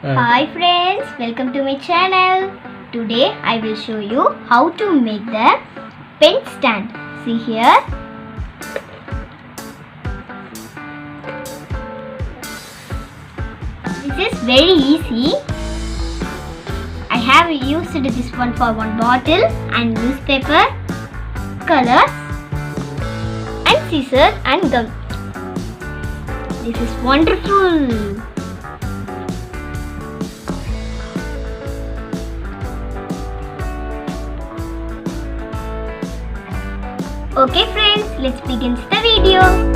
Hi friends, welcome to my channel. Today I will show you how to make the pen stand. See here. This is very easy. I have used this one for one bottle and newspaper, colors and scissors and gum. This is wonderful. Okay friends, let's begin the video.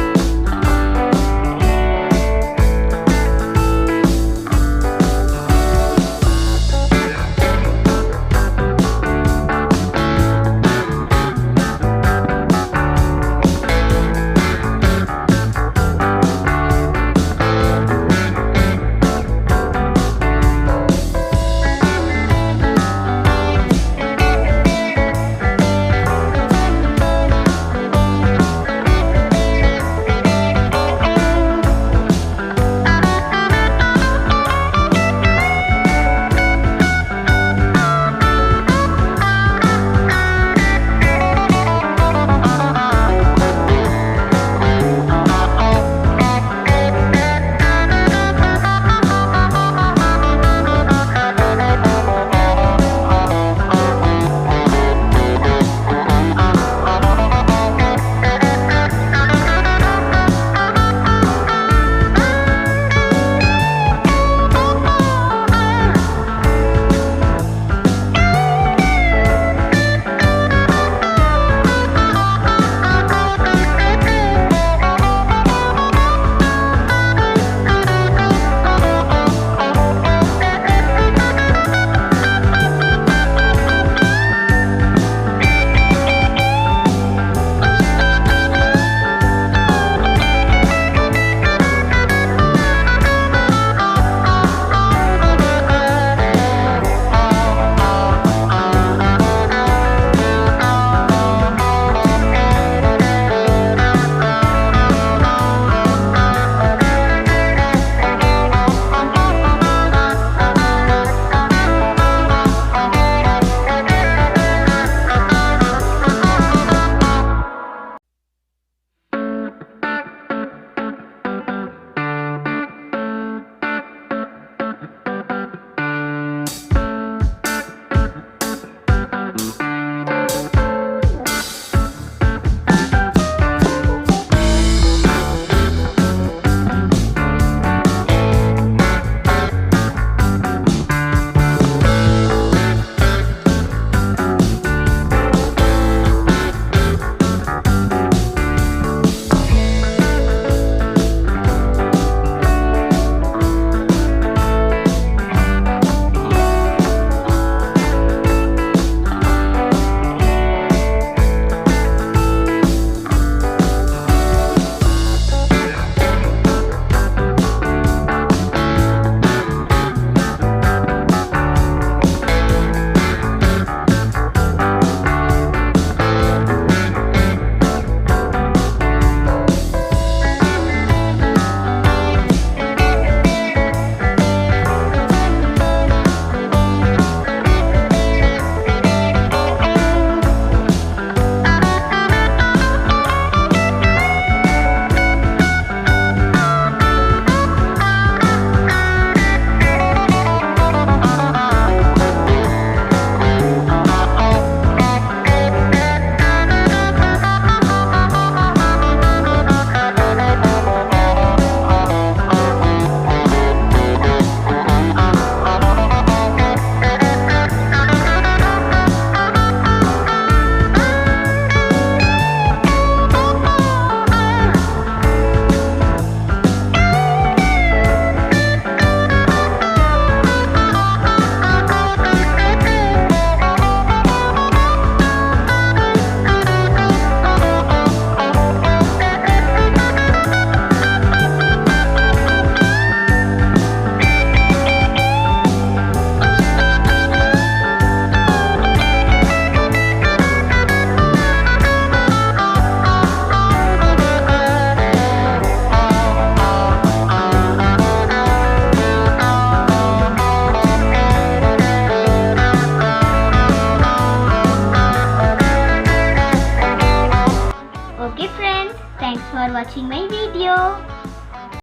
friends. Thanks for watching my video.